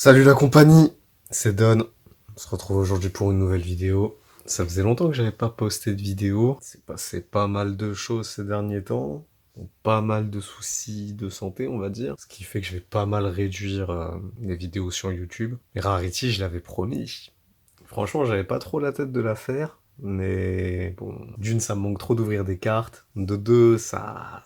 Salut la compagnie, c'est Don. On se retrouve aujourd'hui pour une nouvelle vidéo. Ça faisait longtemps que j'avais pas posté de vidéo. C'est passé pas mal de choses ces derniers temps. Pas mal de soucis de santé, on va dire. Ce qui fait que je vais pas mal réduire les vidéos sur YouTube. Et Rarity, je l'avais promis. Franchement, j'avais pas trop la tête de la faire. Mais bon, d'une, ça me manque trop d'ouvrir des cartes. De deux, ça...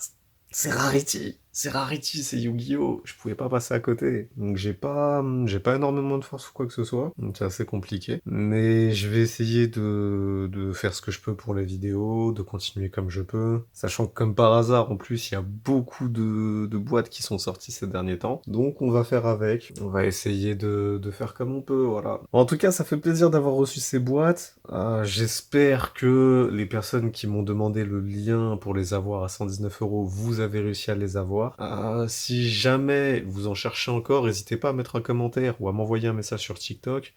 C'est Rarity. C'est Rarity, c'est Yu-Gi-Oh! Je pouvais pas passer à côté. Donc j'ai pas énormément de force ou quoi que ce soit. Donc c'est assez compliqué. Mais je vais essayer de faire ce que je peux pour les vidéos, de continuer comme je peux. Sachant que comme par hasard, en plus, il y a beaucoup de boîtes qui sont sorties ces derniers temps. Donc on va faire avec. On va essayer de faire comme on peut, voilà. En tout cas, ça fait plaisir d'avoir reçu ces boîtes. J'espère que les personnes qui m'ont demandé le lien pour les avoir à 119 €, vous avez réussi à les avoir. Si jamais vous en cherchez encore, n'hésitez pas à mettre un commentaire ou à m'envoyer un message sur TikTok.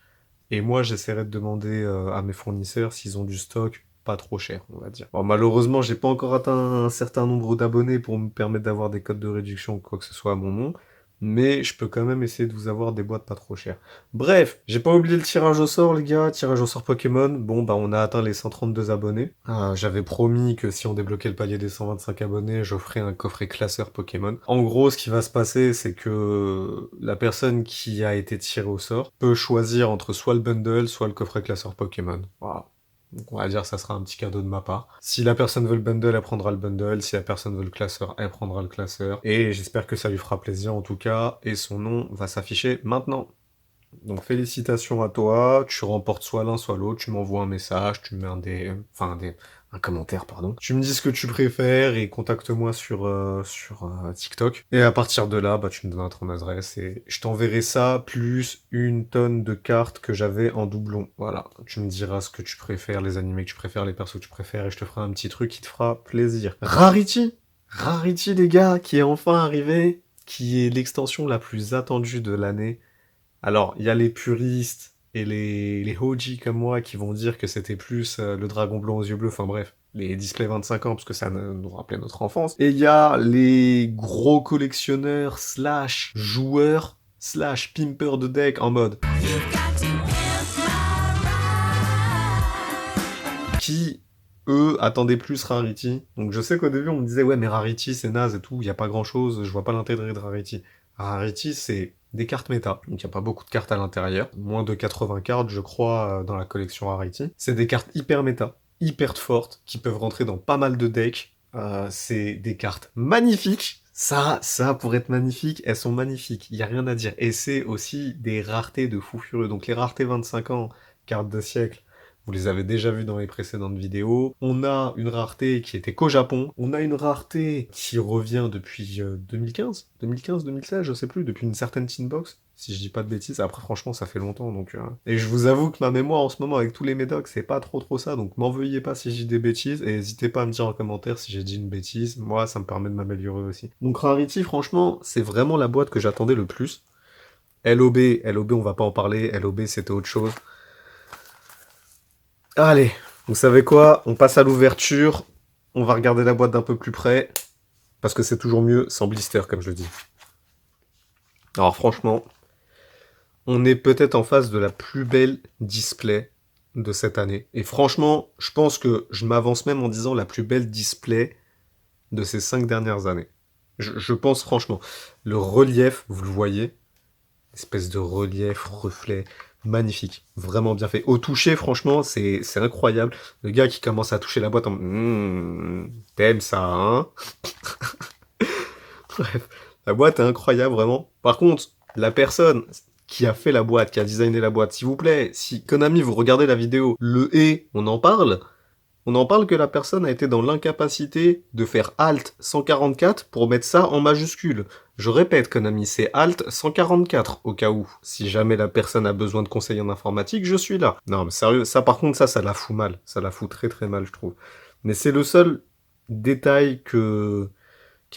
Et moi, j'essaierai de demander à mes fournisseurs s'ils ont du stock pas trop cher, on va dire. Bon, malheureusement, j'ai pas encore atteint un certain nombre d'abonnés pour me permettre d'avoir des codes de réduction ou quoi que ce soit à mon nom. Mais je peux quand même essayer de vous avoir des boîtes pas trop chères. Bref, j'ai pas oublié le tirage au sort, les gars. Tirage au sort Pokémon. Bon, bah, on a atteint les 132 abonnés. J'avais promis que si on débloquait le palier des 125 abonnés, j'offrais un coffret classeur Pokémon. En gros, ce qui va se passer, c'est que la personne qui a été tirée au sort peut choisir entre soit le bundle, soit le coffret classeur Pokémon. Voilà. Donc on va dire que ça sera un petit cadeau de ma part. Si la personne veut le bundle, elle prendra le bundle. Si la personne veut le classeur, elle prendra le classeur. Et j'espère que ça lui fera plaisir en tout cas. Et son nom va s'afficher maintenant. Donc félicitations à toi, tu remportes soit l'un soit l'autre, tu m'envoies un message, tu me mets un commentaire, pardon. Tu me dis ce que tu préfères et contacte-moi sur TikTok. Et à partir de là, bah, tu me donnes ton adresse et je t'enverrai ça, plus une tonne de cartes que j'avais en doublon. Voilà, tu me diras ce que tu préfères, les animés que tu préfères, les persos que tu préfères, et je te ferai un petit truc qui te fera plaisir. Rarity! Rarity, les gars, qui est enfin arrivé, qui est l'extension la plus attendue de l'année. Alors, il y a les puristes et les OG comme moi qui vont dire que c'était plus le dragon blanc aux yeux bleus, enfin bref, les displays 25 ans, parce que ça nous rappelait notre enfance. Et il y a les gros collectionneurs slash joueurs slash pimper de deck en mode qui, eux, attendaient plus Rarity. Donc je sais qu'au début on me disait ouais mais Rarity c'est naze et tout, il y a pas grand chose, je vois pas l'intérêt de Rarity. Rarity c'est des cartes méta, donc il n'y a pas beaucoup de cartes à l'intérieur, moins de 80 cartes je crois dans la collection Rarity. C'est des cartes hyper méta, hyper fortes, qui peuvent rentrer dans pas mal de decks. C'est des cartes magnifiques. Ça, pour être magnifique, elles sont magnifiques, il y a rien à dire. Et c'est aussi des raretés de fou furieux. Donc les raretés 25 ans, cartes de siècle, vous les avez déjà vues dans les précédentes vidéos. On a une rareté qui était qu'au Japon. On a une rareté qui revient depuis 2015, 2016, je sais plus, depuis une certaine Tinbox, si je dis pas de bêtises. Après, franchement, ça fait longtemps, donc... Et je vous avoue que ma mémoire, en ce moment, avec tous les médocs, c'est pas trop ça, donc m'en veuillez pas si je dis des bêtises, et n'hésitez pas à me dire en commentaire si j'ai dit une bêtise. Moi, ça me permet de m'améliorer aussi. Donc Rarity, franchement, c'est vraiment la boîte que j'attendais le plus. LOB, on va pas en parler, LOB, c'était autre chose. Allez, vous savez quoi? On passe à l'ouverture. On va regarder la boîte d'un peu plus près. Parce que c'est toujours mieux sans blister, comme je le dis. Alors franchement, on est peut-être en face de la plus belle display de cette année. Et franchement, je pense que je m'avance même en disant la plus belle display de ces 5 dernières années. Je pense franchement. Le relief, vous le voyez, espèce de relief, reflet, magnifique, vraiment bien fait. Au toucher, franchement, c'est incroyable. Le gars qui commence à toucher la boîte en... t'aimes ça, hein? Bref, la boîte est incroyable, vraiment. Par contre, la personne qui a fait la boîte, qui a designé la boîte, s'il vous plaît, si Konami, vous regardez la vidéo, le « et », on en parle? On en parle que la personne a été dans l'incapacité de faire Alt 144 pour mettre ça en majuscule. Je répète, Konami, c'est Alt 144, au cas où. Si jamais la personne a besoin de conseils en informatique, je suis là. Non, mais sérieux, ça par contre, ça la fout mal. Ça la fout très mal, je trouve. Mais c'est le seul détail qui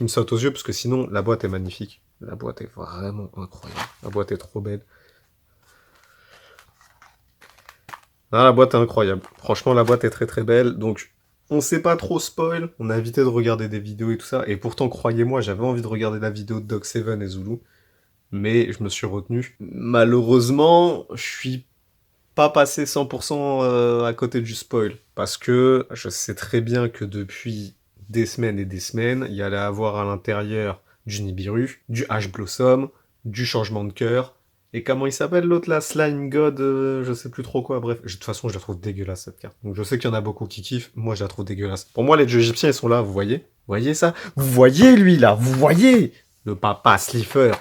me saute aux yeux, parce que sinon, la boîte est magnifique. La boîte est vraiment incroyable. La boîte est trop belle. Ah, la boîte est incroyable. Franchement, la boîte est très belle. Donc, on sait pas trop spoil. On a évité de regarder des vidéos et tout ça. Et pourtant, croyez-moi, j'avais envie de regarder la vidéo de Doc7 et Zulu. mais je me suis retenu. Malheureusement, je suis pas passé 100% à côté du spoil, parce que je sais très bien que depuis des semaines et des semaines, il y allait avoir à l'intérieur du Nibiru, du H-Blossom, du changement de cœur, et comment il s'appelle l'autre là, Slime God, je sais plus trop quoi, bref, de toute façon je la trouve dégueulasse cette carte. Donc je sais qu'il y en a beaucoup qui kiffent, moi je la trouve dégueulasse. Pour moi les dieux égyptiens ils sont là, vous voyez? Vous voyez ça? Vous voyez lui là? Vous voyez? Le papa Slifer.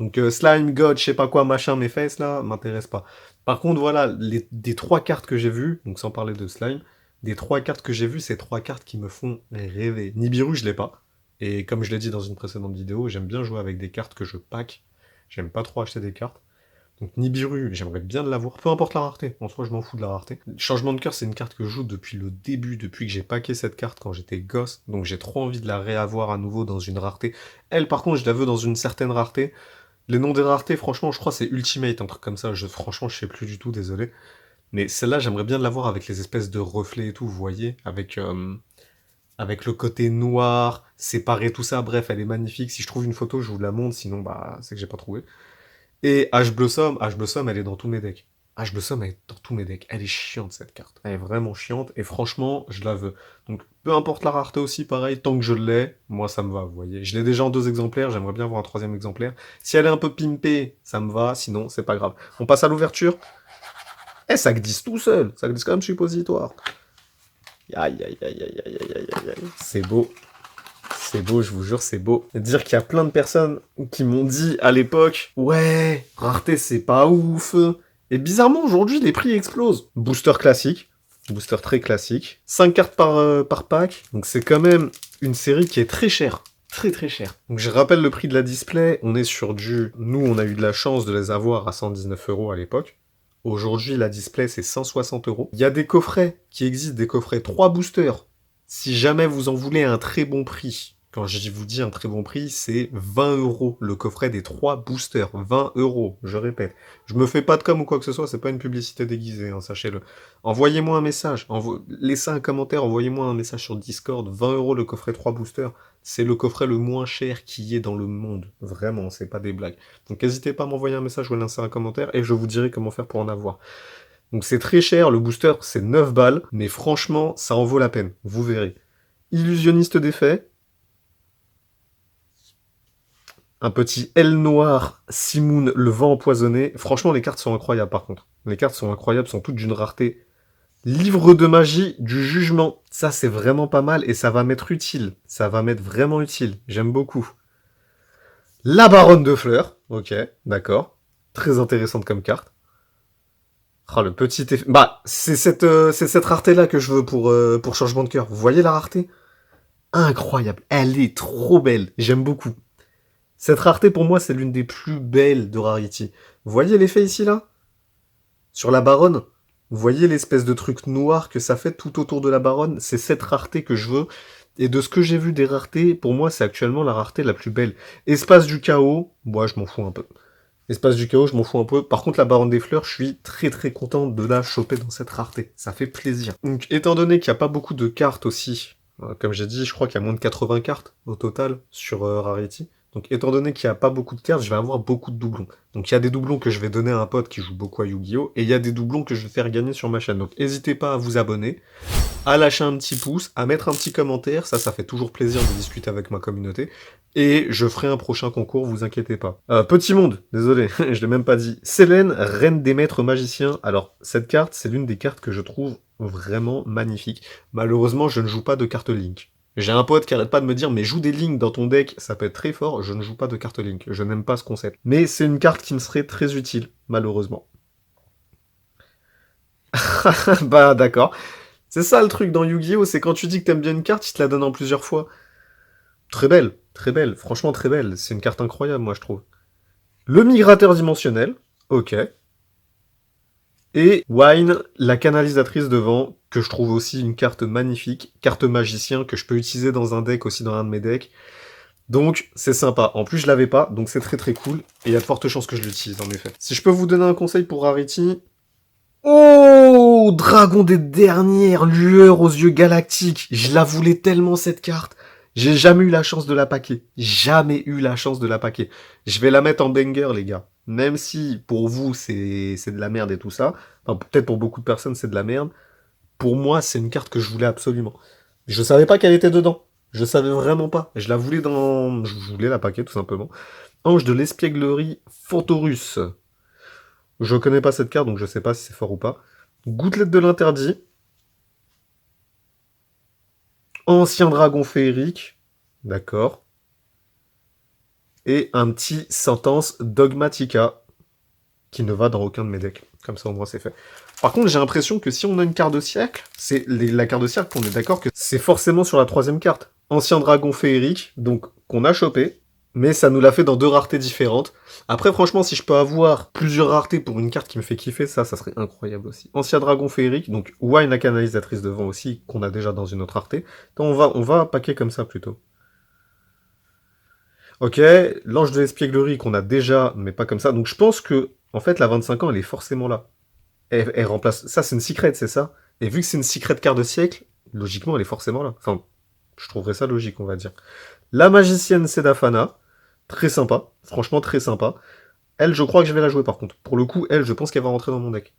Donc Slime God, je sais pas quoi, machin, mes fesses là, m'intéresse pas. Par contre, voilà, des trois cartes que j'ai vues, donc sans parler de Slime, des trois cartes que j'ai vues, c'est trois cartes qui me font rêver. Nibiru, je l'ai pas. Et comme je l'ai dit dans une précédente vidéo, j'aime bien jouer avec des cartes que je pack. J'aime pas trop acheter des cartes. Donc Nibiru, j'aimerais bien l'avoir, peu importe la rareté. En soi, je m'en fous de la rareté. Changement de cœur, c'est une carte que je joue depuis le début, depuis que j'ai packé cette carte quand j'étais gosse. Donc j'ai trop envie de la réavoir à nouveau dans une rareté. Elle, par contre, je la veux dans une certaine rareté. Les noms des raretés, franchement, je crois que c'est Ultimate, un truc comme ça. Franchement, je sais plus du tout, désolé. Mais celle-là, j'aimerais bien l'avoir avec les espèces de reflets et tout, vous voyez, avec le côté noir, séparé, tout ça. Bref, elle est magnifique. Si je trouve une photo, je vous la montre. Sinon, bah, c'est que j'ai pas trouvé. Et H-Blossom, elle est dans tous mes decks. H-Blossom, elle est dans tous mes decks. Elle est chiante, cette carte. Elle est vraiment chiante. Et franchement, je la veux. Donc, peu importe la rareté aussi, pareil, tant que je l'ai, moi, ça me va, vous voyez. Je l'ai déjà en 2 exemplaires, j'aimerais bien avoir un 3e exemplaire. Si elle est un peu pimpée, ça me va. Sinon, c'est pas grave. On passe à l'ouverture. Eh, ça glisse tout seul. Ça glisse comme suppositoire. Aïe, aïe, aïe, aïe, aïe, aïe, aïe, aïe. C'est beau. C'est beau, je vous jure, c'est beau. Dire qu'il y a plein de personnes qui m'ont dit à l'époque, ouais, rareté c'est pas ouf. Et bizarrement, aujourd'hui, les prix explosent. Booster classique, booster très classique. 5 cartes par pack, donc c'est quand même une série qui est très chère. Très très chère. Donc je rappelle le prix de la display, on est sur du... Nous, on a eu de la chance de les avoir à 119 € à l'époque. Aujourd'hui, la display, c'est 160 €. Il y a des coffrets qui existent, des coffrets 3 boosters. Si jamais vous en voulez à un très bon prix, quand je vous dis un très bon prix, c'est 20 € le coffret des 3 boosters. 20 €, je répète. Je me fais pas de com ou quoi que ce soit, c'est pas une publicité déguisée, hein, sachez-le. Envoyez-moi un message, laissez un commentaire, envoyez-moi un message sur Discord. 20 € le coffret 3 boosters, c'est le coffret le moins cher qui y ait dans le monde. Vraiment, c'est pas des blagues. Donc n'hésitez pas à m'envoyer un message ou à laisser un commentaire et je vous dirai comment faire pour en avoir. Donc c'est très cher, le booster c'est 9 balles, mais franchement, ça en vaut la peine, vous verrez. Illusionniste d'effet. Un petit L noir, Simoun, le vent empoisonné. Franchement, les cartes sont incroyables par contre. Les cartes sont incroyables, sont toutes d'une rareté. Livre de magie du jugement. Ça, c'est vraiment pas mal et ça va m'être utile. Ça va m'être vraiment utile. J'aime beaucoup. La baronne de fleurs. Ok, d'accord. Très intéressante comme carte. Ah, le petit effet... Bah, c'est cette rareté-là que je veux pour changement de cœur. Vous voyez la rareté? Incroyable. Elle est trop belle. J'aime beaucoup. Cette rareté, pour moi, c'est l'une des plus belles de Rarity. Vous voyez l'effet ici, là? Sur la baronne? Vous voyez l'espèce de truc noir que ça fait tout autour de la baronne? C'est cette rareté que je veux. Et de ce que j'ai vu des raretés, pour moi, c'est actuellement la rareté la plus belle. Espace du chaos, moi, je m'en fous un peu. Espace du chaos, je m'en fous un peu. Par contre, la baronne des fleurs, je suis très très content de la choper dans cette rareté. Ça fait plaisir. Donc, étant donné qu'il n'y a pas beaucoup de cartes aussi, comme j'ai dit, je crois qu'il y a moins de 80 cartes au total sur Rarity. Donc, étant donné qu'il n'y a pas beaucoup de cartes, je vais avoir beaucoup de doublons. Donc, il y a des doublons que je vais donner à un pote qui joue beaucoup à Yu-Gi-Oh! Et il y a des doublons que je vais faire gagner sur ma chaîne. Donc, n'hésitez pas à vous abonner, à lâcher un petit pouce, à mettre un petit commentaire. Ça fait toujours plaisir de discuter avec ma communauté. Et je ferai un prochain concours, vous inquiétez pas. Petit monde, désolé, je l'ai même pas dit. Selene, reine des maîtres magiciens. Alors, cette carte, c'est l'une des cartes que je trouve vraiment magnifique. Malheureusement, je ne joue pas de carte Link. J'ai un pote qui arrête pas de me dire, mais joue des Link dans ton deck, ça peut être très fort. Je ne joue pas de carte Link, je n'aime pas ce concept. Mais c'est une carte qui me serait très utile, malheureusement. Bah, d'accord. C'est ça le truc dans Yu-Gi-Oh! C'est quand tu dis que t'aimes bien une carte, il te la donne en plusieurs fois. Très belle, franchement très belle. C'est une carte incroyable, moi, je trouve. Le migrateur dimensionnel, ok. Et Wine, la canalisatrice de vent, que je trouve aussi une carte magnifique, carte magicien, que je peux utiliser dans un deck, aussi dans un de mes decks. Donc, c'est sympa. En plus, je l'avais pas, donc c'est très très cool. Et il y a de fortes chances que je l'utilise, en effet. Si je peux vous donner un conseil pour Rarity... Oh, dragon des dernières lueurs aux yeux galactiques. Je la voulais tellement, cette carte. J'ai jamais eu la chance de la paquer. Jamais eu la chance de la paquer. Je vais la mettre en banger, les gars. Même si, pour vous, c'est de la merde et tout ça. Enfin, peut-être pour beaucoup de personnes, c'est de la merde. Pour moi, c'est une carte que je voulais absolument. Je savais pas qu'elle était dedans. Je savais vraiment pas. Je la voulais dans... Je voulais la paquer, tout simplement. Ange de l'espièglerie Fantorus. Je connais pas cette carte, donc je sais pas si c'est fort ou pas. Gouttelette de l'interdit. Ancien dragon féerique. D'accord. Et un petit sentence Dogmatica, qui ne va dans aucun de mes decks. Comme ça, au moins, c'est fait. Par contre, j'ai l'impression que si on a une carte de siècle, la carte de siècle, on est d'accord que c'est forcément sur la troisième carte. Ancien dragon féerique, donc qu'on a chopé, mais ça nous l'a fait dans deux raretés différentes. Après, franchement, si je peux avoir plusieurs raretés pour une carte qui me fait kiffer, ça serait incroyable aussi. Ancien dragon féerique, donc Wine la canalisatrice de vent aussi, qu'on a déjà dans une autre rareté. Donc on va paquer comme ça plutôt. Ok, l'ange de l'espièglerie qu'on a déjà, mais pas comme ça. Donc je pense que, en fait, la 25 ans, elle est forcément là. Elle remplace... Ça, c'est une secret, c'est ça. Et vu que c'est une secret quart de siècle, logiquement, elle est forcément là. Enfin, je trouverais ça logique, on va dire. La magicienne Sedafana, très sympa. Franchement, très sympa. Elle, je crois que je vais la jouer, par contre. Pour le coup, elle, je pense qu'elle va rentrer dans mon deck.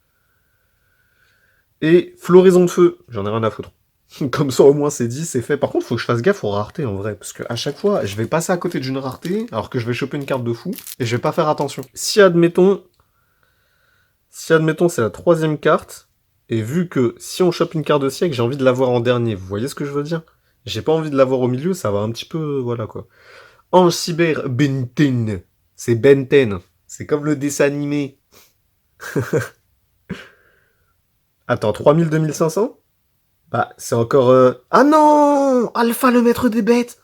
Et Floraison de Feu, j'en ai rien à foutre. Comme ça, au moins, c'est dit, c'est fait. Par contre, faut que je fasse gaffe aux raretés, en vrai. Parce que à chaque fois, je vais passer à côté d'une rareté, alors que je vais choper une carte de fou, et je vais pas faire attention. Si, admettons, c'est la troisième carte, et vu que si on chope une carte de siècle, j'ai envie de l'avoir en dernier. Vous voyez ce que je veux dire? J'ai pas envie de l'avoir au milieu, ça va un petit peu... Voilà, quoi. Ange Cyber Benten. C'est Benten. C'est comme le dessin animé. Attends, 3000-2500? Bah, c'est encore... Ah non! Alpha, le maître des bêtes!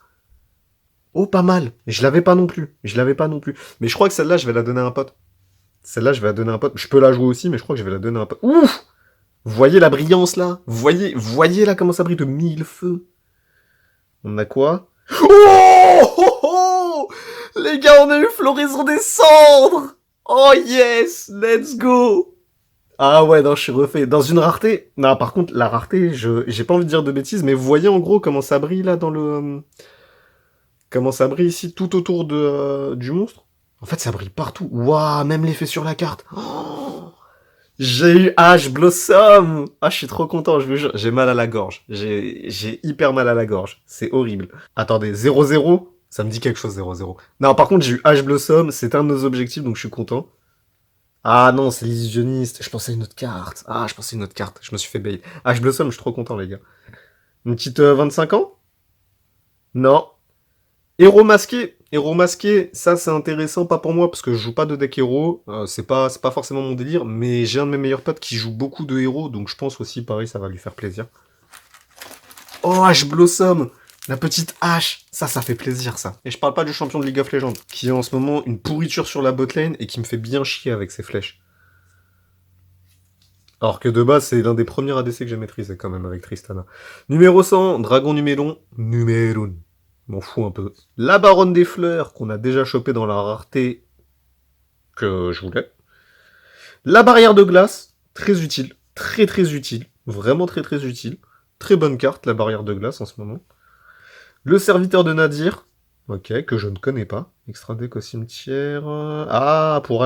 Oh, pas mal. Je l'avais pas non plus. Je l'avais pas non plus. Mais je crois que celle-là, je vais la donner à un pote. Celle-là, je vais la donner à un pote. Je peux la jouer aussi, mais je crois que je vais la donner à un pote. Ouf! Vous voyez la brillance, là? Voyez là comment ça brille de mille feux. On a quoi? Oh, oh, oh! Les gars, on a eu Floraison des Cendres! Oh yes! Let's go! Ah ouais, non, je suis refait. Dans une rareté... Non, par contre, la rareté, j'ai pas envie de dire de bêtises, mais vous voyez en gros comment ça brille là dans le... Comment ça brille ici tout autour du monstre? En fait, ça brille partout. Waouh, même l'effet sur la carte. Oh, j'ai eu Ash Blossom. Ah, je suis trop content, je vous jure. J'ai mal à la gorge. J'ai hyper mal à la gorge. C'est horrible. Attendez, 0-0? Ça me dit quelque chose, 0-0. Non, par contre, j'ai eu Ash Blossom. C'est un de nos objectifs, donc je suis content. Ah non, c'est l'illusionniste. Je pensais à une autre carte. Ah, je pensais à une autre carte. Je me suis fait bait. Ash Blossom, je suis trop content, les gars. Une petite 25 ans? Non. Héros masqué, ça c'est intéressant, pas pour moi, parce que je joue pas de deck héros, c'est pas forcément mon délire, mais j'ai un de mes meilleurs potes qui joue beaucoup de héros, donc je pense aussi, pareil, ça va lui faire plaisir. Oh, Ash Blossom, la petite hache, ça fait plaisir, ça. Et je parle pas du champion de League of Legends, qui est en ce moment une pourriture sur la botlane, et qui me fait bien chier avec ses flèches. Alors que de base, c'est l'un des premiers ADC que j'ai maîtrisé, quand même, avec Tristana. Numéro 100, Dragon Numélon, Numéron. M'en fous un peu. La Baronne des Fleurs, qu'on a déjà chopé dans la rareté que je voulais. La Barrière de Glace, très utile. Très très utile. Vraiment très très utile. Très bonne carte, la Barrière de Glace en ce moment. Le Serviteur de Nadir, ok, que je ne connais pas. Extra deck au cimetière. Ah, pour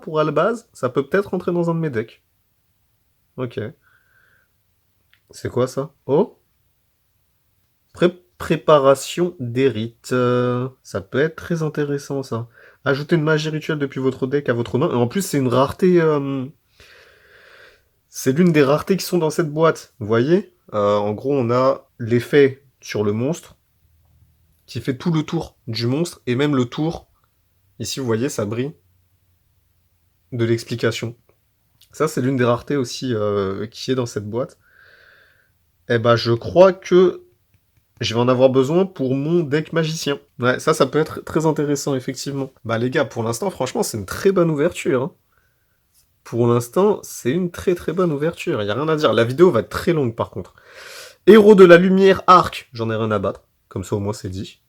pour Albaz, ça peut peut-être rentrer dans un de mes decks. Ok. C'est quoi ça? Oh, préparation des rites. Ça peut être très intéressant, ça. Ajoutez une magie rituelle depuis votre deck à votre main. Et en plus, c'est une rareté... c'est l'une des raretés qui sont dans cette boîte. Vous voyez en gros, on a l'effet sur le monstre, qui fait tout le tour du monstre, et même le tour... Ici, vous voyez, ça brille. De l'explication. Ça, c'est l'une des raretés aussi qui est dans cette boîte. Eh ben, je crois que je vais en avoir besoin pour mon deck magicien. Ouais, ça peut être très intéressant, effectivement. Bah les gars, pour l'instant, franchement, c'est une très bonne ouverture. Hein. Pour l'instant, c'est une très très bonne ouverture. Y a rien à dire. La vidéo va être très longue, par contre. Héros de la lumière, arc. J'en ai rien à battre. Comme ça, au moins, c'est dit.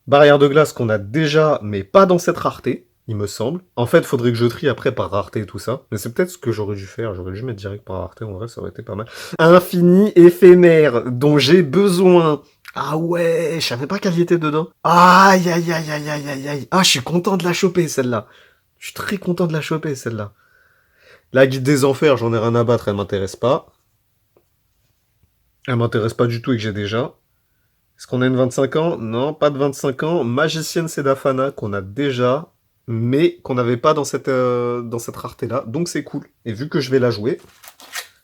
Barrière de glace qu'on a déjà, mais pas dans cette rareté. il me semble. En fait, faudrait que je trie après par rareté et tout ça. Mais c'est peut-être ce que j'aurais dû faire. J'aurais dû mettre direct par rareté. En vrai, ça aurait été pas mal. Infini éphémère dont j'ai besoin. Ah ouais, je savais pas qu'elle y était dedans. Aïe, aïe, aïe, aïe, aïe, aïe, aïe. Ah, je suis content de la choper, celle-là. Je suis très content de la choper, celle-là. La guide des enfers, j'en ai rien à battre, elle m'intéresse pas. Elle m'intéresse pas du tout et que j'ai déjà. Est-ce qu'on a une 25 ans? Non, pas de 25 ans. Magicienne Sedafana qu'on a déjà, mais qu'on n'avait pas dans cette rareté-là. Donc c'est cool. Et vu que je vais la jouer,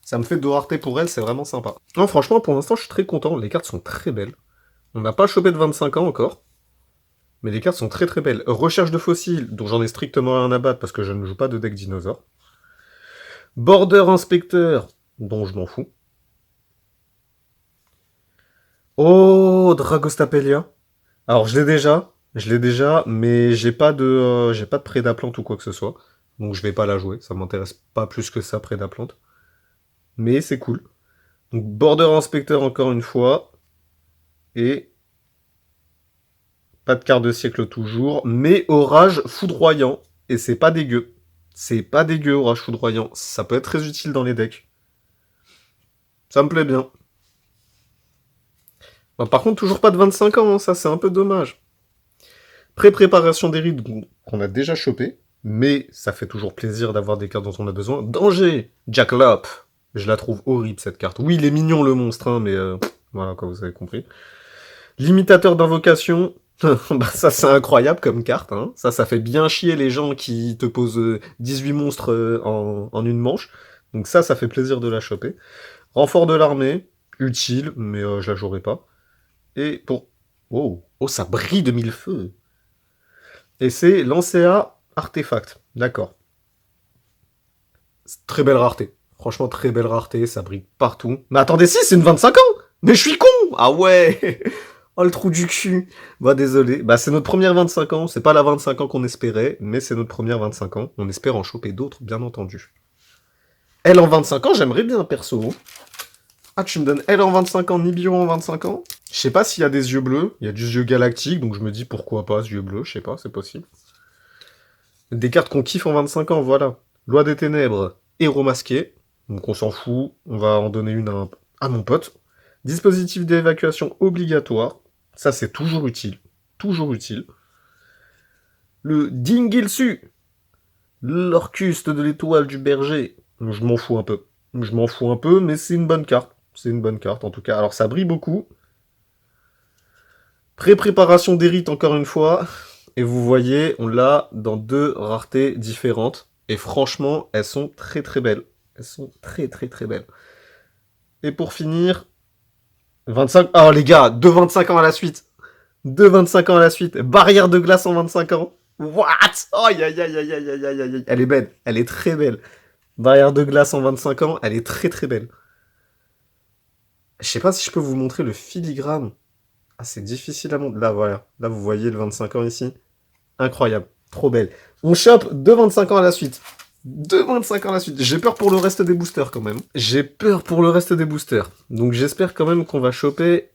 ça me fait 2 raretés pour elle, c'est vraiment sympa. Non, franchement, pour l'instant, je suis très content. Les cartes sont très belles. On n'a pas chopé de 25 ans encore. Mais les cartes sont très très belles. Recherche de fossiles, dont j'en ai strictement rien à battre parce que je ne joue pas de deck dinosaure. Border Inspecteur, dont je m'en fous. Oh, Dragostapelia. Alors je l'ai déjà, mais j'ai pas de Prédaplante ou quoi que ce soit. Donc je vais pas la jouer, ça m'intéresse pas plus que ça, Prédaplante. Mais c'est cool. Donc Border Inspecteur encore une fois. Et pas de carte de siècle toujours, mais Orage Foudroyant. Et c'est pas dégueu. C'est pas dégueu, Orage Foudroyant. Ça peut être très utile dans les decks. Ça me plaît bien. Bah, par contre, toujours pas de 25 ans, hein, ça c'est un peu dommage. Pré-préparation des rides qu'on a déjà chopé, mais ça fait toujours plaisir d'avoir des cartes dont on a besoin. Danger, Jackalop. Je la trouve horrible cette carte. Oui, il est mignon le monstre, hein, mais voilà, quoi, vous avez compris. Limitateur d'invocation. Bah, ça c'est incroyable comme carte, hein. Ça fait bien chier les gens qui te posent 18 monstres en une manche. Donc ça fait plaisir de la choper. Renfort de l'armée, utile, mais je la jouerai pas. Et pour... Oh, oh, ça brille de mille feux. Et c'est Lancea Artefact. D'accord. Très belle rareté. Franchement, très belle rareté, ça brille partout. Mais attendez, si, c'est une 25 ans. Mais je suis con. Ah ouais. Oh, le trou du cul. Bah, désolé. Bah, c'est notre première 25 ans. C'est pas la 25 ans qu'on espérait, mais c'est notre première 25 ans. On espère en choper d'autres, bien entendu. Elle en 25 ans, j'aimerais bien, perso. Ah, tu me donnes elle en 25 ans, Nibiru en 25 ans? Je sais pas s'il y a des yeux bleus. Il y a des yeux galactiques, donc je me dis pourquoi pas ce yeux bleu. Je sais pas, c'est possible. Des cartes qu'on kiffe en 25 ans, voilà. Loi des ténèbres, héros masqué. Donc on s'en fout, on va en donner une à mon pote. Dispositif d'évacuation obligatoire. Ça c'est toujours utile. Toujours utile. Le Dingilsu. L'orcuste de l'étoile du berger. Je m'en fous un peu. Je m'en fous un peu, mais c'est une bonne carte. C'est une bonne carte en tout cas. Alors ça brille beaucoup. Pré-préparation des rites encore une fois. Et vous voyez, on l'a dans 2 raretés différentes. Et franchement, elles sont très très belles. Elles sont très très très belles. Et pour finir, 25... Oh les gars, 25 ans à la suite. 25 ans à la suite. Barrière de glace en 25 ans. What? Oh, aïe aïe aïe aïe aïe aïe aïe aïe. Elle est belle. Elle est très belle. Barrière de glace en 25 ans, elle est très très belle. Je sais pas si je peux vous montrer le filigrane. Ah, c'est difficile à montrer. Là, voilà. Là, vous voyez le 25 ans ici. Incroyable. Trop belle. On chope 25 ans à la suite. 25 ans à la suite. J'ai peur pour le reste des boosters quand même. J'ai peur pour le reste des boosters. Donc j'espère quand même qu'on va choper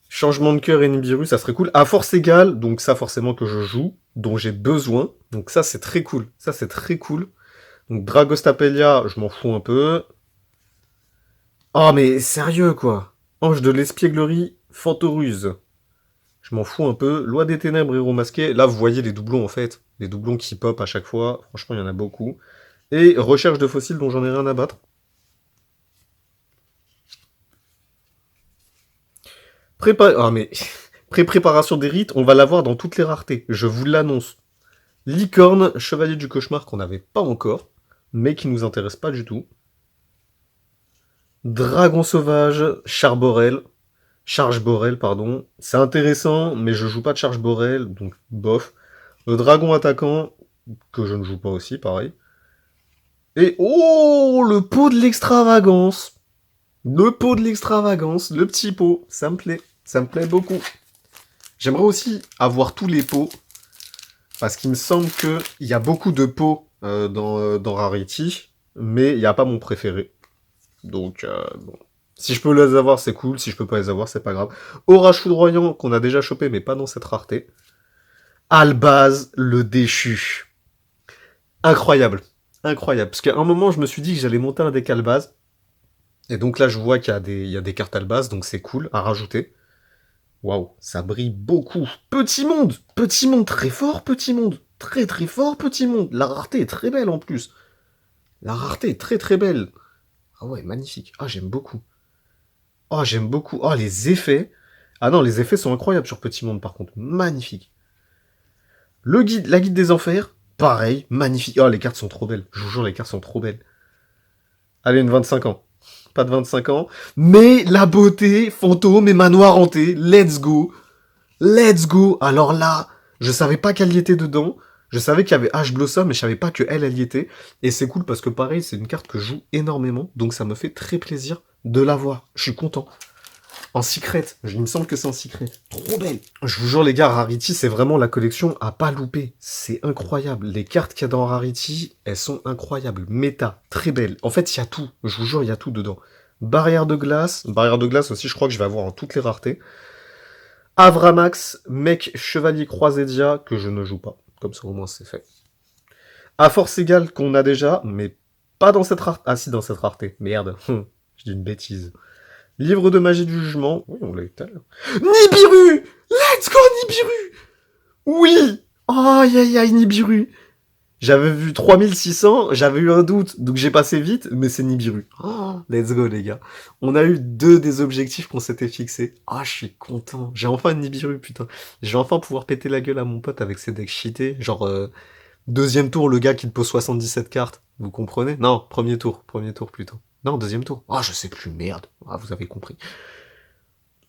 Changement de cœur et Nibiru, ça serait cool. À force égale, donc ça forcément que je joue, dont j'ai besoin. Donc ça c'est très cool. Ça c'est très cool. Donc Dragostapelia, je m'en fous un peu. Oh mais sérieux quoi. Ange de l'espièglerie, Fantoruse. Je m'en fous un peu. Loi des ténèbres, héros masqué. Là, vous voyez les doublons, en fait. Les doublons qui pop à chaque fois. Franchement, il y en a beaucoup. Et recherche de fossiles dont j'en ai rien à battre. Ah, mais... Pré-préparation des rites, on va l'avoir dans toutes les raretés. Je vous l'annonce. Licorne, chevalier du cauchemar qu'on n'avait pas encore, mais qui nous intéresse pas du tout. Dragon sauvage, Charge Borel, pardon. C'est intéressant, mais je joue pas de Charge Borel, donc bof. Le dragon attaquant, que je ne joue pas aussi, pareil. Et oh, le pot de l'extravagance. Le pot de l'extravagance, le petit pot, ça me plaît. Ça me plaît beaucoup. J'aimerais aussi avoir tous les pots, parce qu'il me semble qu'il y a beaucoup de pots dans Rarity, mais il n'y a pas mon préféré. Donc, bon. Si je peux les avoir, c'est cool. Si je peux pas les avoir, c'est pas grave. Orage foudroyant, qu'on a déjà chopé, mais pas dans cette rareté. Albaz, le déchu. Incroyable. Incroyable. Parce qu'à un moment, je me suis dit que j'allais monter un deck Albaz. Et donc là, je vois il y a des cartes Albaz, donc c'est cool à rajouter. Waouh, ça brille beaucoup. Petit monde très fort, petit monde. Très très fort, petit monde. La rareté est très belle en plus. La rareté est très très belle. Ah ouais, magnifique. Ah, j'aime beaucoup. Ah, j'aime beaucoup. Ah, les effets. Ah non, les effets sont incroyables sur Petit Monde par contre. Magnifique. Le guide, la guide des enfers, pareil, magnifique. Oh, les cartes sont trop belles. Je vous jure, les cartes sont trop belles. Allez, une 25 ans. Pas de 25 ans. Mais la beauté, fantôme et manoir hanté. Let's go. Let's go. Alors là, je savais pas qu'elle y était dedans. Je savais qu'il y avait Ash Blossom, mais je savais pas qu'elle y était. Et c'est cool parce que pareil, c'est une carte que je joue énormément. Donc ça me fait très plaisir de l'avoir. Je suis content. En secret. Il me semble que c'est en secret. Trop belle. Je vous jure, les gars, Rarity, c'est vraiment la collection à pas louper. C'est incroyable. Les cartes qu'il y a dans Rarity, elles sont incroyables. Méta, très belle. En fait, il y a tout. Je vous jure, il y a tout dedans. Barrière de glace. Barrière de glace aussi, je crois que je vais avoir en toutes les raretés. Avramax, mec chevalier croisédia, que je ne joue pas. Comme ça, au moins, c'est fait. À force égale qu'on a déjà, mais pas dans cette rareté. Ah si, dans cette rareté. Merde. Je dis une bêtise. Livre de magie du jugement. Oui, on l'a eu tout à l'heure. Nibiru! Let's go, Nibiru! Oui! Aïe, aïe, aïe, Nibiru. J'avais vu 3600, j'avais eu un doute, donc j'ai passé vite, mais c'est Nibiru. Oh, let's go, les gars. On a eu 2 des objectifs qu'on s'était fixés. Ah, je suis content. J'ai enfin une Nibiru, putain. Je vais enfin pouvoir péter la gueule à mon pote avec ses decks cheatés. Genre, deuxième tour, le gars qui te pose 77 cartes. Vous comprenez? Non, premier tour plutôt. Non, deuxième tour. Ah, je sais plus, merde. Ah, vous avez compris.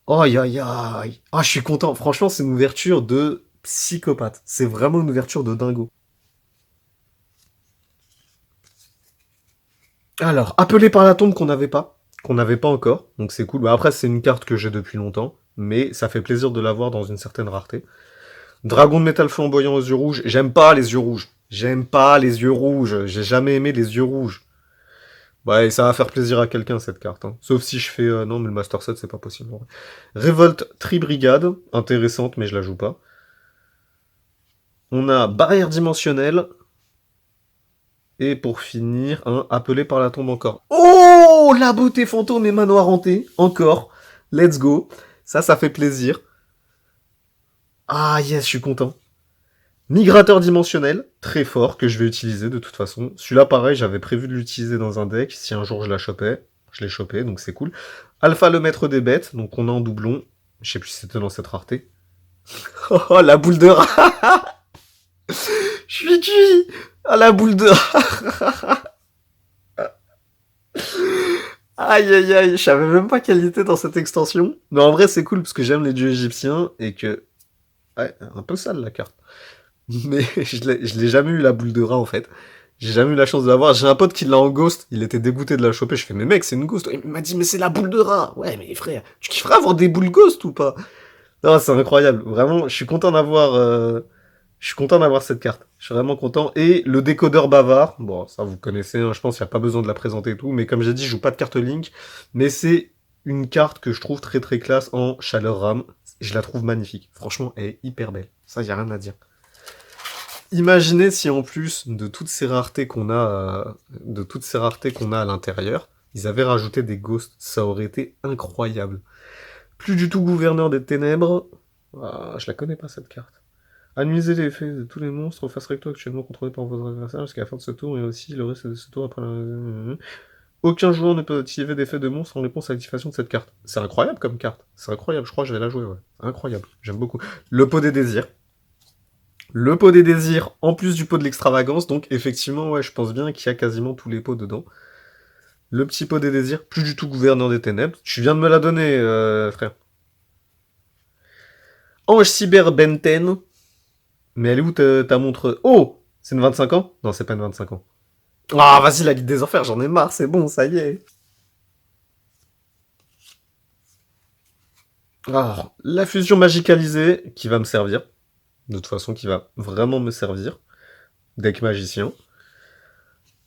Aïe, aïe, aïe. Ah, je suis content. Franchement, c'est une ouverture de psychopathe. C'est vraiment une ouverture de dingo. Alors, appelé par la tombe qu'on n'avait pas encore, donc c'est cool. Bah, après, c'est une carte que j'ai depuis longtemps, mais ça fait plaisir de l'avoir dans une certaine rareté. Dragon de métal flamboyant aux yeux rouges. J'aime pas les yeux rouges. J'aime pas les yeux rouges. J'ai jamais aimé les yeux rouges. Ouais, et ça va faire plaisir à quelqu'un cette carte. Hein. Sauf si je fais... non, mais le Master Set, c'est pas possible. En vrai. Révolte Tri-Brigade. Intéressante, mais je la joue pas. On a Barrière dimensionnelle. Et pour finir, un Appelé par la tombe encore. Oh, la beauté fantôme et manoir hanté. Encore. Let's go. Ça fait plaisir. Ah yes, je suis content. Migrateur dimensionnel, très fort, que je vais utiliser de toute façon. Celui-là, pareil, j'avais prévu de l'utiliser dans un deck. Si un jour je la chopais, je l'ai chopé, donc c'est cool. Alpha, le maître des bêtes, donc on a en doublon. Je sais plus si c'était dans cette rareté. Oh, la boule de rat. Je suis cuit. Ah, la boule de rat. Aïe, aïe, aïe. Je savais même pas qu'elle était dans cette extension. Mais en vrai, c'est cool, parce que j'aime les dieux égyptiens, et que... Ouais, un peu sale, la carte. Mais je l'ai jamais eu la boule de rat en fait. J'ai jamais eu la chance de l'avoir. J'ai un pote qui l'a en ghost, il était dégoûté de la choper. Je fais, mais mec, c'est une ghost. Il m'a dit, mais c'est la boule de rat. Ouais, mais frère, tu kifferais avoir des boules ghost ou pas? Non, c'est incroyable. Vraiment, je suis content d'avoir. Je suis content d'avoir cette carte. Je suis vraiment content. Et le décodeur bavard. Bon, ça vous connaissez, hein, je pense qu'il n'y a pas besoin de la présenter et tout. Mais comme j'ai dit, je joue pas de carte Link. Mais c'est une carte que je trouve très très classe en chaleur rame. Je la trouve magnifique. Franchement, elle est hyper belle. Ça, y a rien à dire. Imaginez si en plus de toutes ces raretés qu'on a, à l'intérieur, ils avaient rajouté des ghosts. Ça aurait été incroyable. Plus du tout gouverneur des ténèbres. Ah, je la connais pas cette carte. Annuiser les effets de tous les monstres face recto actuellement contrôlés par vos adversaires jusqu'à la fin de ce tour et aussi le reste de ce tour après la... Aucun joueur ne peut activer d'effet de monstre en réponse à l'activation de cette carte. C'est incroyable comme carte. C'est incroyable, je crois que je vais la jouer, ouais. Incroyable, j'aime beaucoup. Le pot des désirs. Le pot des désirs, en plus du pot de l'extravagance, donc effectivement, ouais, je pense bien qu'il y a quasiment tous les pots dedans. Le petit pot des désirs, plus du tout gouverneur des ténèbres. Tu viens de me la donner, frère. Ange cyber Benten. Mais elle est où ta montre? Oh! C'est une 25 ans? Non, c'est pas une 25 ans. Ah, vas-y, la guide des enfers, j'en ai marre, c'est bon, ça y est. Alors, la fusion magicalisée, qui va me servir. De toute façon, qui va vraiment me servir. Deck magicien.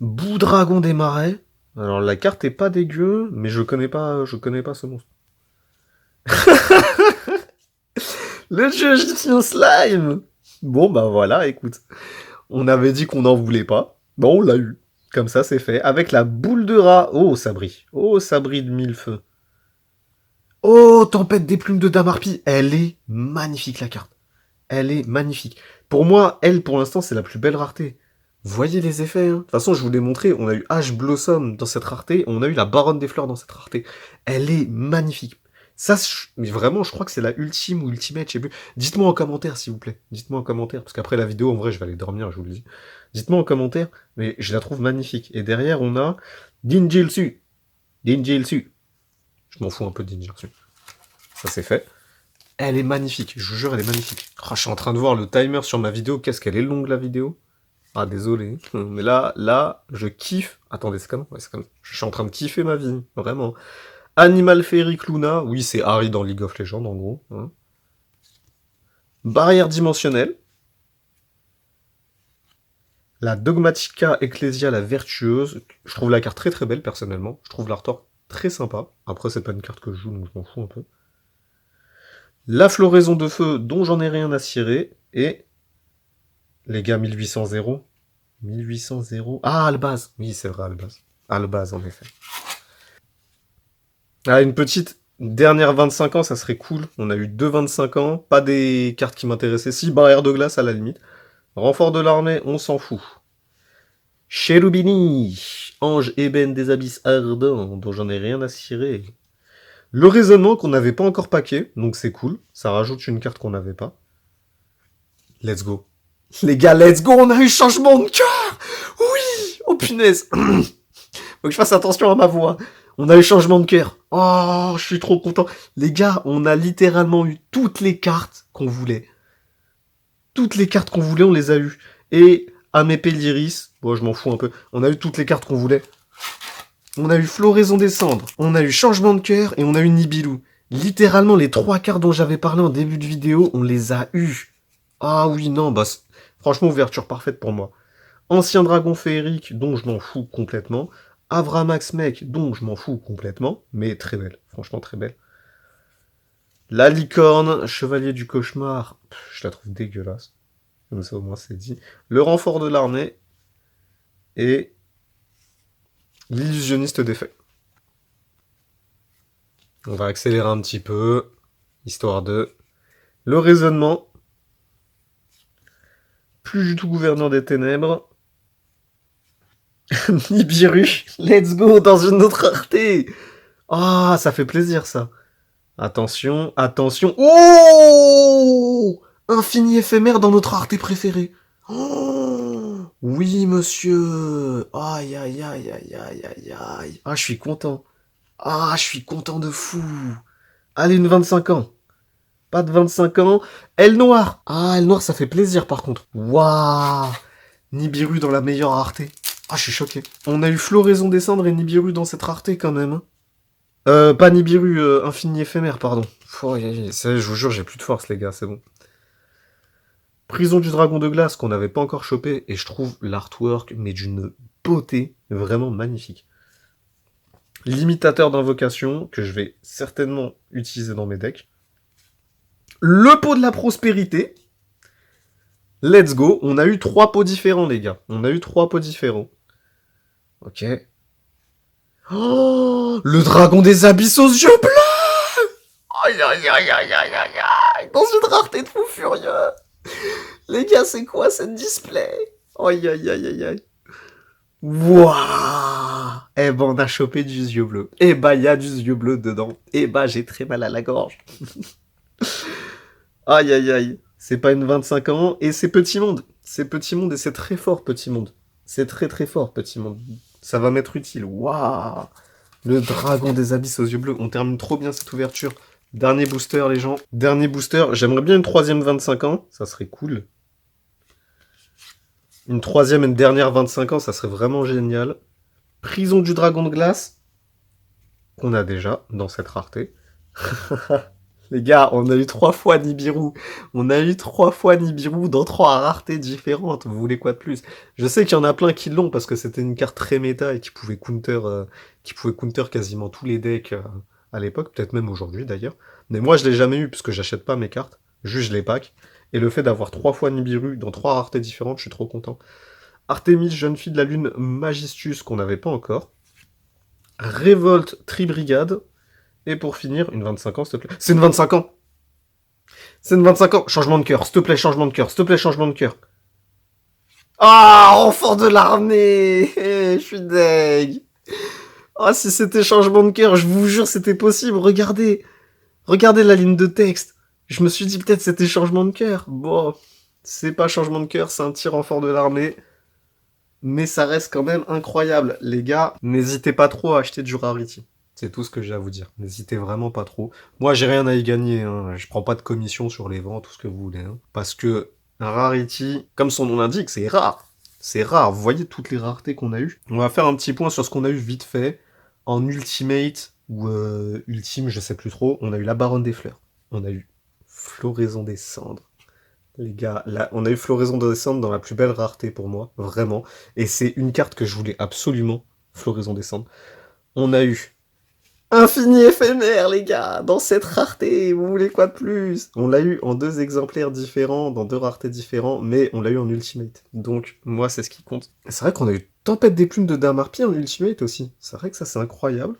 Bout dragon des marais. Alors, la carte est pas dégueu, mais je connais pas ce monstre. Le dieu égyptien slime! Bon, bah voilà, écoute. On avait dit qu'on n'en voulait pas. Bon, on l'a eu. Comme ça, c'est fait. Avec la boule de rat. Oh, ça brille. Oh, ça brille de mille feux. Oh, tempête des plumes de Damarpi. Elle est magnifique, la carte. Elle est magnifique. Pour moi, elle, pour l'instant, c'est la plus belle rareté. Voyez les effets, hein. De toute façon, je vous l'ai montré, on a eu Ash Blossom dans cette rareté, on a eu la Baronne des Fleurs dans cette rareté. Elle est magnifique. Ça, mais vraiment, je crois que c'est la ultime ou ultimate, je sais plus. Dites-moi en commentaire, s'il vous plaît. Dites-moi en commentaire, parce qu'après la vidéo, en vrai, je vais aller dormir, je vous le dis. Dites-moi en commentaire, mais je la trouve magnifique. Et derrière, on a Dinjilsu. Dinjilsu. Je m'en fous un peu de Dinjilsu. Ça, c'est fait. Elle est magnifique, je vous jure, elle est magnifique. Oh, je suis en train de voir le timer sur ma vidéo, qu'est-ce qu'elle est longue, la vidéo. Ah, désolé. Mais là, je kiffe. Attendez, c'est comment? Ouais, c'est comme... Je suis en train de kiffer ma vie, vraiment. Animal Féerique Luna. Oui, c'est Harry dans League of Legends, en gros. Hein. Barrière dimensionnelle. La Dogmatica Ecclesia, la Vertueuse. Je trouve la carte très très belle, personnellement. Je trouve l'Arthur très sympa. Après, c'est pas une carte que je joue, donc je m'en fous un peu. La Floraison de Feu, dont j'en ai rien à cirer. Et... Les gars, 1800 1800 Ah, Albaz. Oui, c'est vrai, Albaz. Albaz, en effet. Ah, une petite dernière 25 ans, ça serait cool. On a eu deux 25 ans, pas des cartes qui m'intéressaient. Si, barrière de glace à la limite. Renfort de l'armée, on s'en fout. Cherubini, ange ébène des abysses ardents, dont j'en ai rien à cirer. Le raisonnement qu'on n'avait pas encore paqué, donc c'est cool. Ça rajoute une carte qu'on n'avait pas. Let's go. Les gars, let's go, on a eu changement de cœur. Oui. Oh punaise. Faut que je fasse attention à ma voix. On a eu changement de cœur. Oh, je suis trop content. Les gars, on a littéralement eu toutes les cartes qu'on voulait. Toutes les cartes qu'on voulait, on les a eues. Et Amépé l'Iris, bon, je m'en fous un peu. On a eu toutes les cartes qu'on voulait. On a eu Floraison des Cendres, on a eu Changement de Cœur et on a eu Nibiru. Littéralement, les trois cartes dont j'avais parlé en début de vidéo, on les a eues. Ah oui, non, bah, franchement, ouverture parfaite pour moi. Ancien Dragon Féerique, dont je m'en fous complètement. Avramax Mech, dont je m'en fous complètement, mais très belle, franchement très belle. La Licorne, Chevalier du Cauchemar, je la trouve dégueulasse. Comme ça au moins c'est dit. Le Renfort de l'armée et l'Illusionniste défait. On va accélérer un petit peu, histoire de... Le raisonnement, plus du tout Gouverneur des Ténèbres. Nibiru, let's go, dans une autre rareté. Ah, ça fait plaisir ça. Attention, attention. Oh, infini éphémère dans notre rareté préférée. Oh, oui, monsieur. Aïe, aïe, aïe, aïe, aïe, aïe, aïe. Ah, je suis content. Ah, je suis content de fou. Allez, une 25 ans. Pas de 25 ans. Elle noire. Ah, elle noire, ça fait plaisir par contre. Waouh. Nibiru dans la meilleure rareté. Ah, je suis choqué. On a eu Floraison des Cendres et Nibiru dans cette rareté quand même. Pas Nibiru, infini éphémère, pardon. Oh, ça, je vous jure, j'ai plus de force, les gars, c'est bon. Prison du Dragon de Glace, qu'on n'avait pas encore chopé, et je trouve l'artwork, mais d'une beauté vraiment magnifique. Limitateur d'invocation, que je vais certainement utiliser dans mes decks. Le pot de la prospérité. Let's go. On a eu 3 pots différents, les gars. On a eu 3 pots différents. Ok. Oh, le dragon des abysses aux yeux bleus. Aïe, aïe, aïe, aïe, aïe, aïe, aïe. Dans une rareté de fou furieux. Les gars, c'est quoi cette display? Aïe, aïe, aïe, aïe, aïe. Wouah. Eh ben, on a chopé du yeux bleu. Eh ben, il y a du yeux bleu dedans. Eh ben, j'ai très mal à la gorge. Aïe, aïe, aïe. C'est pas une 25 ans, et c'est Petit Monde. C'est Petit Monde, et c'est très fort, Petit Monde. C'est très très fort, Petit Monde. Ça va m'être utile. Waouh. Le dragon des abysses aux yeux bleus. On termine trop bien cette ouverture. Dernier booster, les gens. Dernier booster. J'aimerais bien une troisième 25 ans. Ça serait cool. Une troisième et une dernière 25 ans, ça serait vraiment génial. Prison du dragon de glace. Qu'on a déjà dans cette rareté. Les gars, on a eu 3 fois Nibiru. On a eu 3 fois Nibiru dans 3 raretés différentes. Vous voulez quoi de plus? Je sais qu'il y en a plein qui l'ont parce que c'était une carte très méta et qui pouvait counter quasiment tous les decks à l'époque, peut-être même aujourd'hui d'ailleurs. Mais moi, je l'ai jamais eu puisque j'achète pas mes cartes. Juste, je les pack. Et le fait d'avoir 3 fois Nibiru dans 3 raretés différentes, je suis trop content. Artemis, jeune fille de la lune, Magistus, qu'on n'avait pas encore. Révolte, Tribrigade. Et pour finir, une 25 ans, s'il te plaît. C'est une 25 ans. C'est une 25 ans. Changement de cœur, s'il te plaît, changement de cœur, s'il te plaît, changement de cœur. Ah, renfort de l'armée. Je suis deg. Ah, si c'était changement de cœur, je vous jure, c'était possible. Regardez. Regardez la ligne de texte. Je me suis dit peut-être c'était changement de cœur. Bon, c'est pas changement de cœur, c'est un petit renfort de l'armée. Mais ça reste quand même incroyable. Les gars, n'hésitez pas trop à acheter du Rarity. C'est tout ce que j'ai à vous dire. N'hésitez vraiment pas trop. Moi, j'ai rien à y gagner. Hein. Je prends pas de commission sur les ventes, tout ce que vous voulez. Hein. Parce que un Rarity, comme son nom l'indique, c'est rare. C'est rare. Vous voyez toutes les raretés qu'on a eues. On va faire un petit point sur ce qu'on a eu vite fait. En Ultimate, ou Ultime, je sais plus trop, on a eu la Baronne des Fleurs. On a eu Floraison des Cendres. Les gars, là, on a eu Floraison des Cendres dans la plus belle rareté pour moi, vraiment. Et c'est une carte que je voulais absolument, Floraison des Cendres. On a eu Infini éphémère, les gars, dans cette rareté, vous voulez quoi de plus? On l'a eu en 2 exemplaires différents, dans 2 raretés différents, mais on l'a eu en Ultimate. Donc, moi, c'est ce qui compte. C'est vrai qu'on a eu Tempête des Plumes de Damarpi en Ultimate aussi. C'est vrai que ça, c'est incroyable.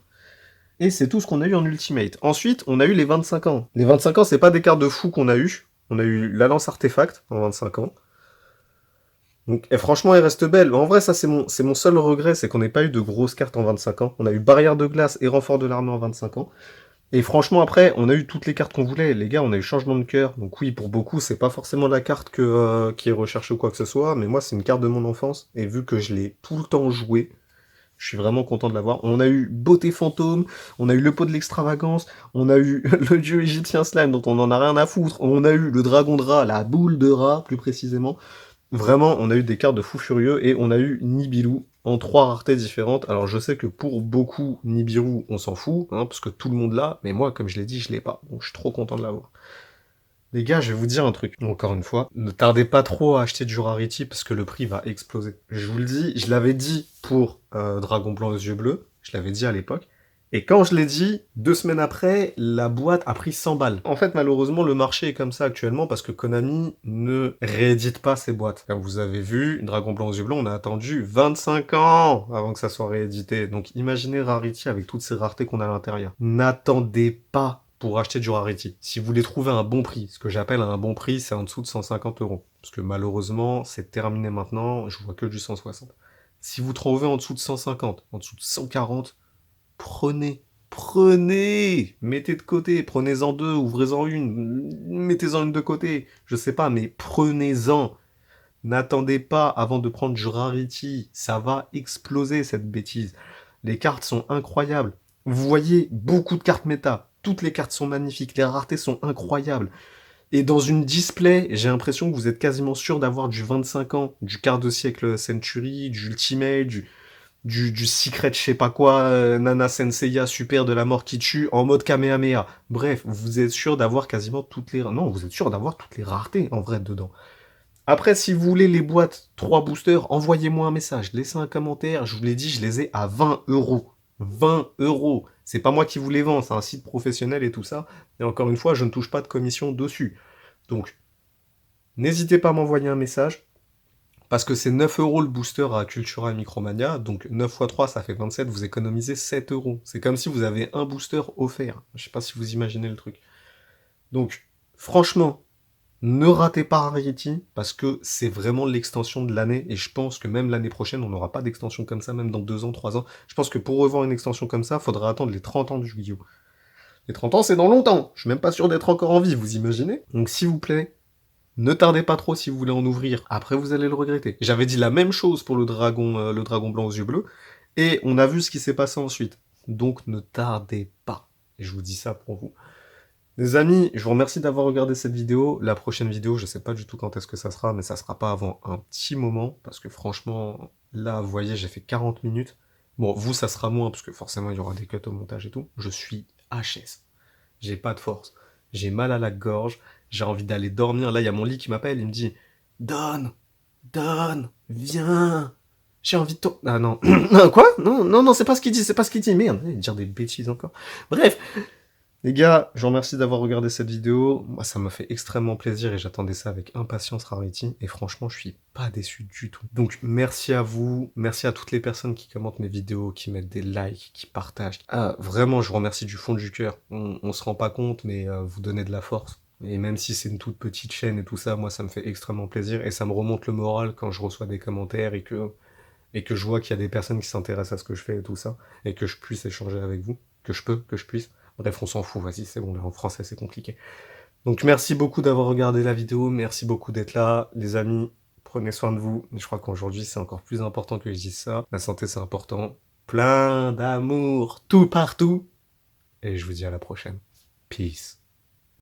Et c'est tout ce qu'on a eu en Ultimate. Ensuite, on a eu les 25 ans. Les 25 ans, c'est pas des cartes de fou qu'on a eu. On a eu la lance artefact en 25 ans. Donc, et franchement, elle reste belle. En vrai, ça, c'est mon seul regret, c'est qu'on n'ait pas eu de grosses cartes en 25 ans. On a eu barrière de glace et renfort de l'armée en 25 ans. Et franchement, après, on a eu toutes les cartes qu'on voulait. Les gars, on a eu changement de cœur. Donc oui, pour beaucoup, c'est pas forcément la carte qui est recherchée ou quoi que ce soit. Mais moi, c'est une carte de mon enfance. Et vu que je l'ai tout le temps jouée, je suis vraiment content de l'avoir. On a eu Beauté Fantôme, on a eu le pot de l'extravagance, on a eu le dieu égyptien slime dont on en a rien à foutre, on a eu le dragon de rat, la boule de rat plus précisément. Vraiment, on a eu des cartes de fou furieux et on a eu Nibiru en 3 raretés différentes. Alors je sais que pour beaucoup, Nibiru, on s'en fout, hein, parce que tout le monde l'a, mais moi, comme je l'ai dit, je l'ai pas. Donc je suis trop content de l'avoir. Les gars, je vais vous dire un truc, encore une fois, ne tardez pas trop à acheter du Rarity parce que le prix va exploser. Je vous le dis, je l'avais dit pour Dragon Blanc aux yeux bleus, je l'avais dit à l'époque, et quand je l'ai dit, 2 semaines après, la boîte a pris 100 balles. En fait, malheureusement, le marché est comme ça actuellement parce que Konami ne réédite pas ses boîtes. Comme vous avez vu, Dragon Blanc aux yeux bleus, on a attendu 25 ans avant que ça soit réédité. Donc imaginez Rarity avec toutes ces raretés qu'on a à l'intérieur. N'attendez pas pour acheter du Rarity. Si vous voulez trouver un bon prix, ce que j'appelle un bon prix, c'est en dessous de 150 €. Parce que malheureusement, c'est terminé maintenant, je vois que du 160. Si vous trouvez en dessous de 150, en dessous de 140, prenez. Prenez! Mettez de côté, prenez-en 2, ouvrez-en une, mettez-en une de côté, je sais pas, mais prenez-en. N'attendez pas avant de prendre du Rarity, ça va exploser cette bêtise. Les cartes sont incroyables. Vous voyez beaucoup de cartes méta, toutes les cartes sont magnifiques, les raretés sont incroyables. Et dans une display, j'ai l'impression que vous êtes quasiment sûr d'avoir du 25 ans, du quart de siècle Century, du Ultimate, du Secret je sais pas quoi, Nana Senseiya super de la mort qui tue en mode Kamehameha. Bref, vous êtes sûr d'avoir quasiment toutes les... Non, vous êtes sûr d'avoir toutes les raretés en vrai dedans. Après, si vous voulez les boîtes 3 boosters, envoyez-moi un message, laissez un commentaire, je vous l'ai dit, je les ai à 20 €. 20 €. C'est pas moi qui vous les vends, c'est un site professionnel et tout ça. Et encore une fois, je ne touche pas de commission dessus. Donc, n'hésitez pas à m'envoyer un message. Parce que c'est 9 € le booster à Cultura et Micromania, donc 9 x 3 ça fait 27, vous économisez 7 €. C'est comme si vous avez un booster offert. Je sais pas si vous imaginez le truc. Donc, franchement, ne ratez pas Rarity, parce que c'est vraiment l'extension de l'année, et je pense que même l'année prochaine, on n'aura pas d'extension comme ça, même dans 2 ans, 3 ans. Je pense que pour revoir une extension comme ça, faudra attendre les 30 ans du Yu-Gi-Oh! Les 30 ans, c'est dans longtemps. Je suis même pas sûr d'être encore en vie, vous imaginez? Donc s'il vous plaît, ne tardez pas trop si vous voulez en ouvrir. Après, vous allez le regretter. J'avais dit la même chose pour le dragon blanc aux yeux bleus, et on a vu ce qui s'est passé ensuite. Donc ne tardez pas. Et je vous dis ça pour vous. Les amis, je vous remercie d'avoir regardé cette vidéo. La prochaine vidéo, je sais pas du tout quand est-ce que ça sera, mais ça sera pas avant un petit moment, parce que franchement, là, vous voyez, j'ai fait 40 minutes. Bon, vous, ça sera moins, parce que forcément, il y aura des cuts au montage et tout. Je suis HS. J'ai pas de force. J'ai mal à la gorge. J'ai envie d'aller dormir. Là, il y a mon lit qui m'appelle. Il me dit « Don, viens. J'ai envie de... Ah non. Quoi? Non, c'est pas ce qu'il dit, c'est pas ce qu'il dit. Merde, il va dire des bêtises encore. Bref. Les gars, je vous remercie d'avoir regardé cette vidéo. Moi, ça m'a fait extrêmement plaisir et j'attendais ça avec impatience, Rarity. Et franchement, je suis pas déçu du tout. Donc, merci à vous. Merci à toutes les personnes qui commentent mes vidéos, qui mettent des likes, qui partagent. Ah, vraiment, je vous remercie du fond du cœur. On se rend pas compte, mais vous donnez de la force. Et même si c'est une toute petite chaîne et tout ça, moi, ça me fait extrêmement plaisir. Et ça me remonte le moral quand je reçois des commentaires et que je vois qu'il y a des personnes qui s'intéressent à ce que je fais et tout ça, et que je puisse échanger avec vous, que je puisse. Bref, on s'en fout, vas-y, c'est bon, là, en français, c'est compliqué. Donc, merci beaucoup d'avoir regardé la vidéo, merci beaucoup d'être là, les amis, prenez soin de vous. Je crois qu'aujourd'hui, c'est encore plus important que je dise ça. La santé, c'est important. Plein d'amour, tout partout. Et je vous dis à la prochaine. Peace.